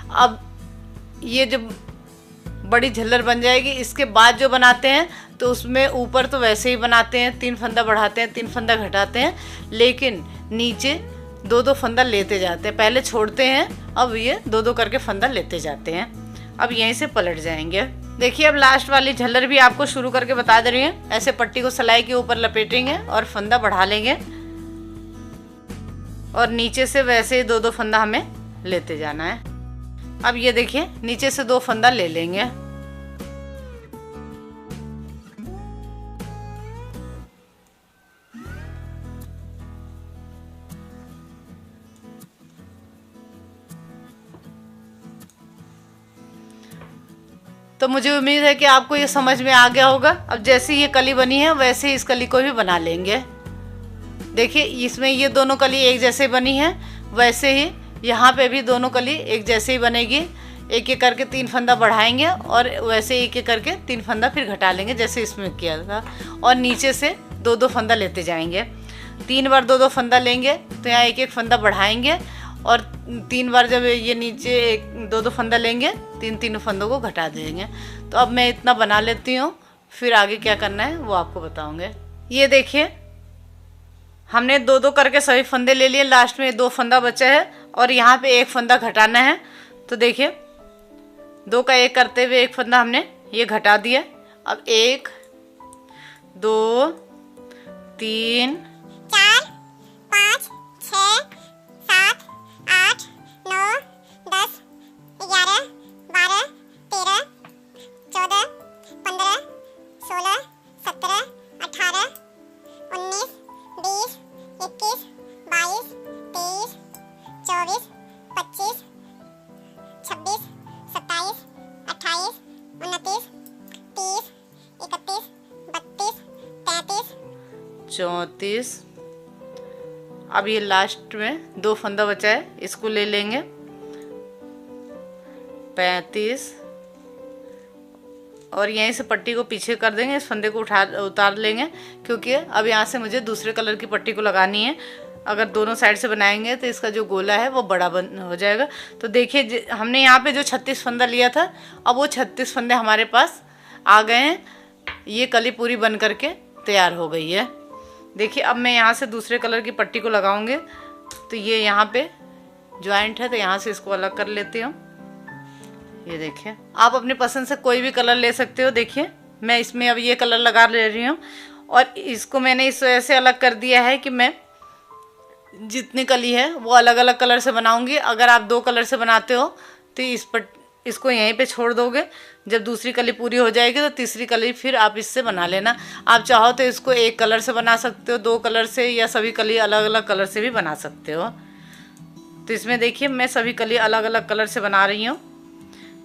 अब ये जब बड़ी झल्लर बन जाएगी इसके बाद जो बनाते हैं तो उसमें ऊपर तो वैसे ही बनाते हैं, 3 फंदा बढ़ाते हैं 3 फंदा घटाते हैं, लेकिन नीचे 2-2 फंदा लेते जाते हैं। पहले छोड़ते हैं, अब ये 2-2 करके फंदा लेते जाते हैं। अब यहीं से पलट जाएंगे। देखिए अब लास्ट वाली झल्लर भी आपको शुरू करके बता दे रही हूँ। ऐसे पट्टी को सिलाई के ऊपर लपेटेंगे और फंदा बढ़ा लेंगे और नीचे से वैसे ही 2-2 फंदा हमें लेते जाना है। अब ये देखिए नीचे से 2 फंदा ले लेंगे। तो मुझे उम्मीद है कि आपको ये समझ में आ गया होगा। अब जैसे ये कली बनी है वैसे ही इस कली को भी बना लेंगे। देखिए इसमें ये दोनों कली एक जैसे बनी है, वैसे ही यहाँ पे भी दोनों कली एक जैसे ही बनेगी। एक एक करके 3 फंदा बढ़ाएंगे और वैसे एक एक करके 3 फंदा फिर घटा लेंगे जैसे इसमें किया था। और नीचे से 2-2 फंदा लेते जाएंगे। 3 बार 2-2 फंदा लेंगे तो यहाँ एक एक फंदा बढ़ाएंगे और 3 बार जब ये नीचे 2-2 फंदा लेंगे 3 फंदों को घटा देंगे। तो अब मैं इतना बना लेती हूँ, फिर आगे क्या करना है वो आपको बताऊँगे। ये देखिए हमने 2-2 करके सभी फंदे ले लिए। लास्ट में 2 फंदा बचा है और यहाँ पे 1 फंदा घटाना है। तो देखिए 2 का 1 करते हुए 1 फंदा हमने ये घटा दिया। अब 1 2 3 4 5 6 7 8 9 10 11 12 13 14 15 16 17 18 19 20 21 22 23 24 25 26 27 28 29 30 31 32 33 34। अब ये लास्ट में 2 फंदा बचा है, इसको ले लेंगे। 35 और यहीं से पट्टी को पीछे कर देंगे। इस फंदे को उतार लेंगे क्योंकि अब यहाँ से मुझे दूसरे कलर की पट्टी को लगानी है। अगर दोनों साइड से बनाएंगे तो इसका जो गोला है वो बड़ा बन हो जाएगा। तो देखिए हमने यहाँ पे जो 36 फंदा लिया था, अब वो 36 फंदे हमारे पास आ गए हैं। ये कली पूरी बन करके तैयार हो गई है। देखिए अब मैं यहाँ से दूसरे कलर की पट्टी को लगाऊंगी। तो ये यहाँ पे जॉइंट है, तो यहाँ से इसको अलग कर लेती हूँ। ये देखिए आप अपनी पसंद से कोई भी कलर ले सकते हो। देखिए मैं इसमें अब ये कलर लगा ले रही हूँ और इसको मैंने इस वजह से अलग कर दिया है कि मैं जितनी कली है वो अलग अलग कलर से बनाऊंगी। अगर आप 2 कलर से बनाते हो तो इसको यहीं पे छोड़ दोगे। जब दूसरी कली पूरी हो जाएगी तो तीसरी कली फिर आप इससे बना लेना। आप चाहो तो इसको 1 कलर से बना सकते हो, 2 कलर से, या सभी कली अलग अलग कलर से भी बना सकते हो। तो इसमें देखिए मैं सभी कली अलग अलग कलर से बना रही हूँ।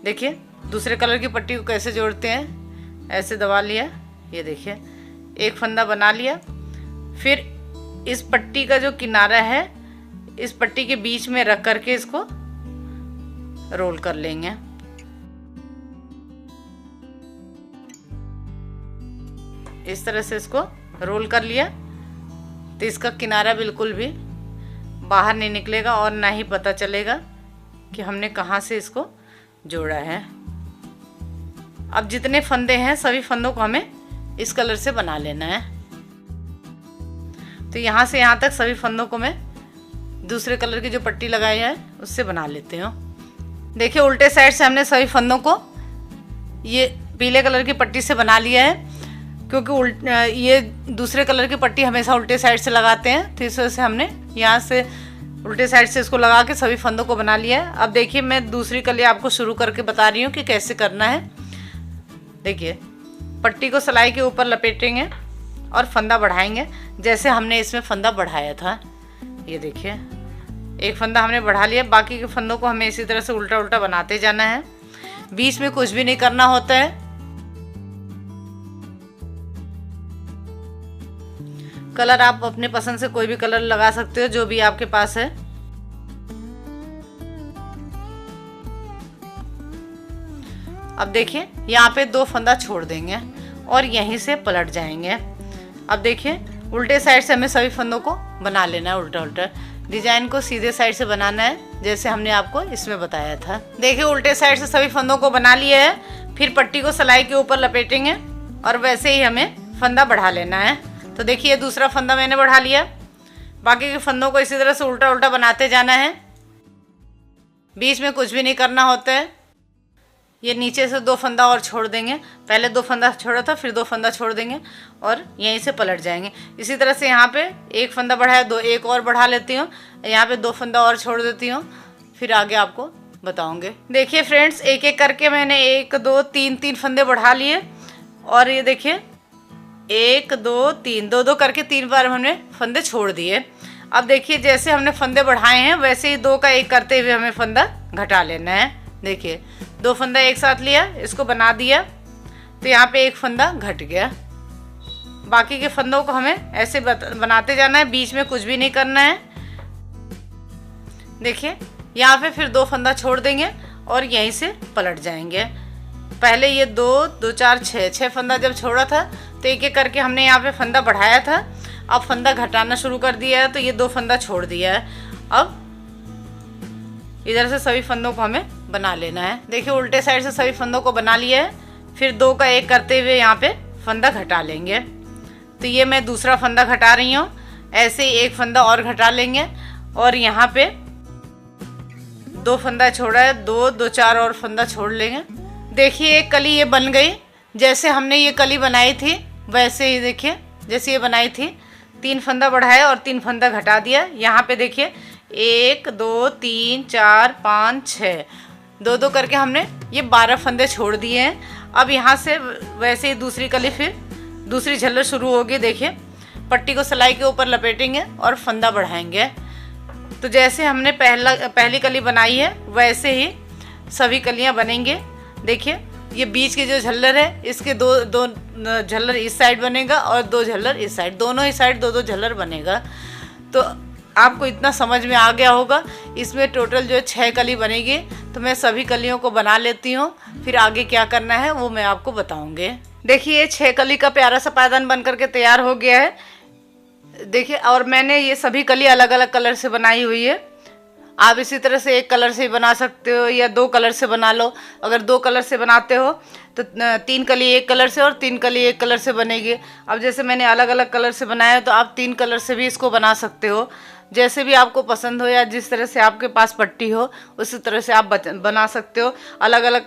देखिए दूसरे कलर की पट्टी को कैसे जोड़ते हैं, ऐसे दबा लिया, ये देखिए एक फंदा बना लिया। फिर इस पट्टी का जो किनारा है इस पट्टी के बीच में रख करके इसको रोल कर लेंगे। इस तरह से इसको रोल कर लिया तो इसका किनारा बिल्कुल भी बाहर नहीं निकलेगा और ना ही पता चलेगा कि हमने कहाँ से इसको जोड़ा है। अब जितने फंदे हैं सभी फंदों को हमें इस कलर से बना लेना है। तो यहाँ से यहाँ तक सभी फंदों को मैं दूसरे कलर की जो पट्टी लगाई है उससे बना लेती हूँ। देखिए उल्टे साइड से हमने सभी फंदों को ये पीले कलर की पट्टी से बना लिया है, क्योंकि ये दूसरे कलर की पट्टी हमेशा उल्टे साइड से लगाते हैं। तो इस वजह से हमने यहाँ से उल्टे साइड से इसको लगा के सभी फंदों को बना लिया है। अब देखिए मैं दूसरी कली आपको शुरू करके बता रही हूँ कि कैसे करना है। देखिए पट्टी को सिलाई के ऊपर लपेटेंगे और फंदा बढ़ाएंगे जैसे हमने इसमें फंदा बढ़ाया था। ये देखिए एक फंदा हमने बढ़ा लिया, बाकी के फंदों को हमें इसी तरह से उल्टा उल्टा बनाते जाना है। बीच में कुछ भी नहीं करना होता है। कलर आप अपने पसंद से कोई भी कलर लगा सकते हो, जो भी आपके पास है। अब देखिए यहाँ पे 2 फंदा छोड़ देंगे और यहीं से पलट जाएंगे। अब देखिए उल्टे साइड से हमें सभी फंदों को बना लेना है। उल्टा उल्टा डिजाइन को सीधे साइड से बनाना है जैसे हमने आपको इसमें बताया था। देखिए उल्टे साइड से सभी फंदों को बना लिया है। फिर पट्टी को सिलाई के ऊपर लपेटेंगे और वैसे ही हमें फंदा बढ़ा लेना है। तो देखिए दूसरा फंदा मैंने बढ़ा लिया। बाकी के फंदों को इसी तरह से उल्टा उल्टा बनाते जाना है। बीच में कुछ भी नहीं करना होता है। ये नीचे से 2 फंदा और छोड़ देंगे। पहले 2 फंदा छोड़ा था, फिर 2 फंदा छोड़ देंगे और यहीं से पलट जाएंगे। इसी तरह से यहाँ पे 1 फंदा बढ़ाया, 2 एक और बढ़ा लेती हूँ। यहाँ पे 2 फंदा और छोड़ देती हूँ, फिर आगे आपको बताऊँगे। देखिए फ्रेंड्स एक एक करके मैंने 1 2 3 फंदे बढ़ा लिए और ये देखिए 1 2 3 2 करके 3 बार हमने फंदे छोड़ दिए। अब देखिए जैसे हमने फंदे बढ़ाए हैं वैसे ही 2 का 1 करते हुए हमें फंदा घटा लेना है। देखिए 2 फंदा एक साथ लिया, इसको बना दिया तो यहाँ पे 1 फंदा घट गया। बाकी के फंदों को हमें ऐसे बनाते जाना है, बीच में कुछ भी नहीं करना है। देखिए यहाँ पे फिर 2 फंदा छोड़ देंगे और यहीं से पलट जाएंगे। पहले ये 2 2 4 6 फंदा जब छोड़ा था तो एक एक करके हमने यहाँ पे फंदा बढ़ाया था। अब फंदा घटाना शुरू कर दिया है तो ये 2 फंदा छोड़ दिया है। अब इधर से सभी फंदों को हमें बना लेना है। देखिए उल्टे साइड से सभी फंदों को बना लिया है। फिर 2 का 1 करते हुए यहाँ पे फंदा घटा लेंगे। तो ये मैं दूसरा फंदा घटा रही हूँ। ऐसे ही 1 फंदा और घटा लेंगे और यहाँ पे 2 फंदा छोड़ा है, 2 2 4 और फंदा छोड़ लेंगे। देखिए एक कली ये बन गई जैसे हमने ये कली बनाई थी वैसे ही। देखिए जैसे ये बनाई थी 3 फंदा बढ़ाया और 3 फंदा घटा दिया। यहाँ पे देखिए 1 2 3 4 5 6 2 करके हमने ये 12 फंदे छोड़ दिए हैं। अब यहाँ से वैसे ही दूसरी कली फिर दूसरी झल्लर शुरू होगी। देखिए पट्टी को सिलाई के ऊपर लपेटेंगे और फंदा बढ़ाएंगे। तो जैसे हमने पहली कली बनाई है वैसे ही सभी कलियाँ बनेंगे। देखिए ये बीच की जो झल्लर है इसके 2 झल्लर इस साइड बनेगा और 2 झल्लर इस साइड, दोनों ही साइड 2 झल्लर बनेगा। तो आपको इतना समझ में आ गया होगा। इसमें टोटल जो 6 कली बनेगी। तो मैं सभी कलियों को बना लेती हूँ, फिर आगे क्या करना है वो मैं आपको बताऊँगी। देखिए 6 कली का प्यारा सा पायदान बन करके तैयार हो गया है। देखिए, और मैंने ये सभी कली अलग अलग कलर से बनाई हुई है। आप इसी तरह से एक कलर से ही बना सकते हो या 2 कलर से बना लो। अगर 2 कलर से बनाते हो तो 3 कली एक कलर से और 3 कली एक कलर से बनेगी। अब जैसे मैंने अलग अलग कलर से बनाया है तो आप 3 कलर से भी इसको बना सकते हो, जैसे भी आपको पसंद हो या जिस तरह से आपके पास पट्टी हो उसी तरह से आप बना सकते हो। अलग अलग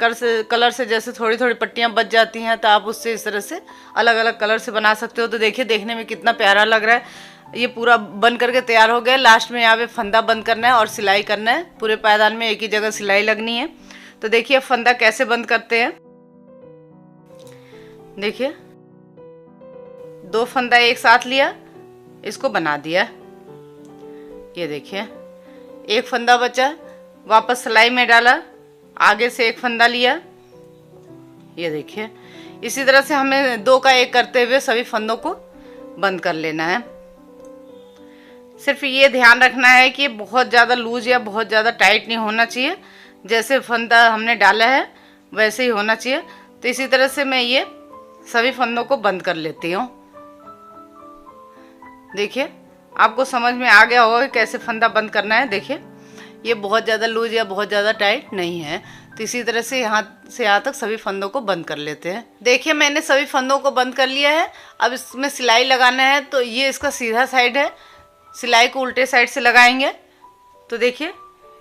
कलर से जैसे थोड़ी थोड़ी पट्टियाँ बच जाती हैं तो आप उससे इस तरह से अलग अलग कलर से बना सकते हो। तो देखिए, देखने में कितना प्यारा लग रहा है। ये पूरा बन करके तैयार हो गया। लास्ट में यहाँ पे फंदा बंद करना है और सिलाई करना है। पूरे पायदान में एक ही जगह सिलाई लगनी है। तो देखिए फंदा कैसे बंद करते हैं। देखिए, 2 फंदा एक साथ लिया, इसको बना दिया। ये देखिए, एक फंदा बचा, वापस सिलाई में डाला, आगे से एक फंदा लिया। ये देखिए, इसी तरह से हमें 2 का 1 करते हुए सभी फंदों को बंद कर लेना है। सिर्फ ये ध्यान रखना है कि बहुत ज़्यादा लूज या बहुत ज़्यादा टाइट नहीं होना चाहिए। जैसे फंदा हमने डाला है वैसे ही होना चाहिए। तो इसी तरह से मैं ये सभी फंदों को बंद कर लेती हूँ। देखिए, आपको समझ में आ गया होगा कि कैसे फंदा बंद करना है। देखिए, ये बहुत ज़्यादा लूज या बहुत ज़्यादा टाइट नहीं है। तो इसी तरह से यहाँ तक सभी फंदों को बंद कर लेते हैं। देखिए, मैंने सभी फंदों को बंद कर लिया है। अब इसमें सिलाई लगाना है। तो ये इसका सीधा साइड है, सिलाई को उल्टे साइड से लगाएंगे। तो देखिए,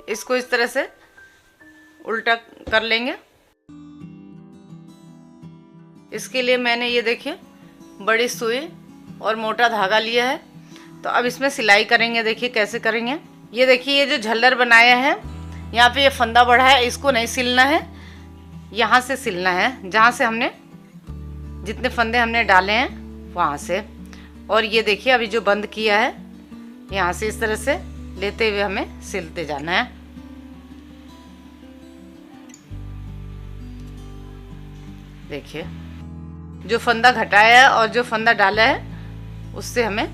इसको इस तरह से उल्टा कर लेंगे। इसके लिए मैंने ये देखिए बड़ी सुई और मोटा धागा लिया है। तो अब इसमें सिलाई करेंगे। देखिए कैसे करेंगे। ये देखिए, ये जो झल्लर बनाया है यहाँ पे ये फंदा बढ़ा है, इसको नहीं सिलना है, यहाँ से सिलना है, जहाँ से हमने जितने फंदे हमने डाले हैं वहाँ से। और ये देखिए, अभी जो बंद किया है यहाँ से इस तरह से लेते हुए हमें सिलते जाना है। देखिए, जो फंदा घटाया है और जो फंदा डाला है उससे हमें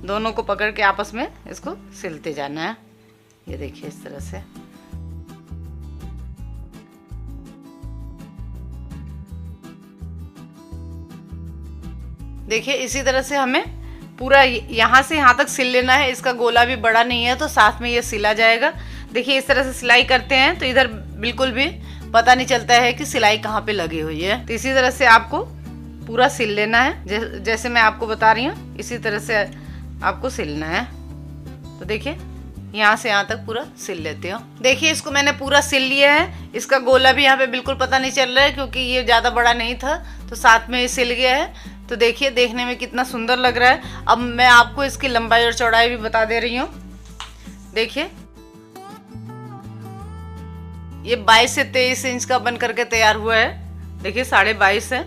दोनों को पकड़ के आपस में इसको सिलते जाना है। ये देखिए इस तरह से। देखिए, इसी तरह से हमें पूरा यहाँ से यहाँ तक सिल लेना है। इसका गोला भी बड़ा नहीं है तो साथ में ये सिला जाएगा। देखिए, इस तरह से सिलाई करते हैं तो इधर बिल्कुल भी पता नहीं चलता है कि सिलाई कहाँ पे लगी हुई है। तो इसी तरह से आपको पूरा सिल लेना है। जैसे मैं आपको बता रही हूँ इसी तरह से आपको सिलना है। तो देखिए, यहाँ से यहाँ तक पूरा सिल लेते हो। देखिए, इसको मैंने पूरा सिल लिया है। इसका गोला भी यहाँ पे बिल्कुल पता नहीं चल रहा है क्योंकि ये ज़्यादा बड़ा नहीं था तो साथ में ये सिल गया है। तो देखिए, देखने में कितना सुंदर लग रहा है। अब मैं आपको इसकी लंबाई और चौड़ाई भी बता दे रही हूँ। देखिए, ये 22 से 23 इंच का बन करके तैयार हुआ है। देखिए, 22.5 है।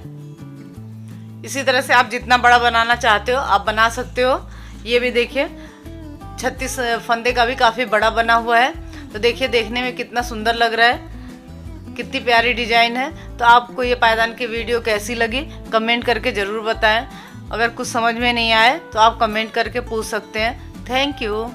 इसी तरह से आप जितना बड़ा बनाना चाहते हो आप बना सकते हो। ये भी देखिए 36 फंदे का भी काफ़ी बड़ा बना हुआ है। तो देखिए, देखने में कितना सुंदर लग रहा है, कितनी प्यारी डिजाइन है। तो आपको ये पायदान की वीडियो कैसी लगी कमेंट करके ज़रूर बताएं। अगर कुछ समझ में नहीं आए तो आप कमेंट करके पूछ सकते हैं। Thank you.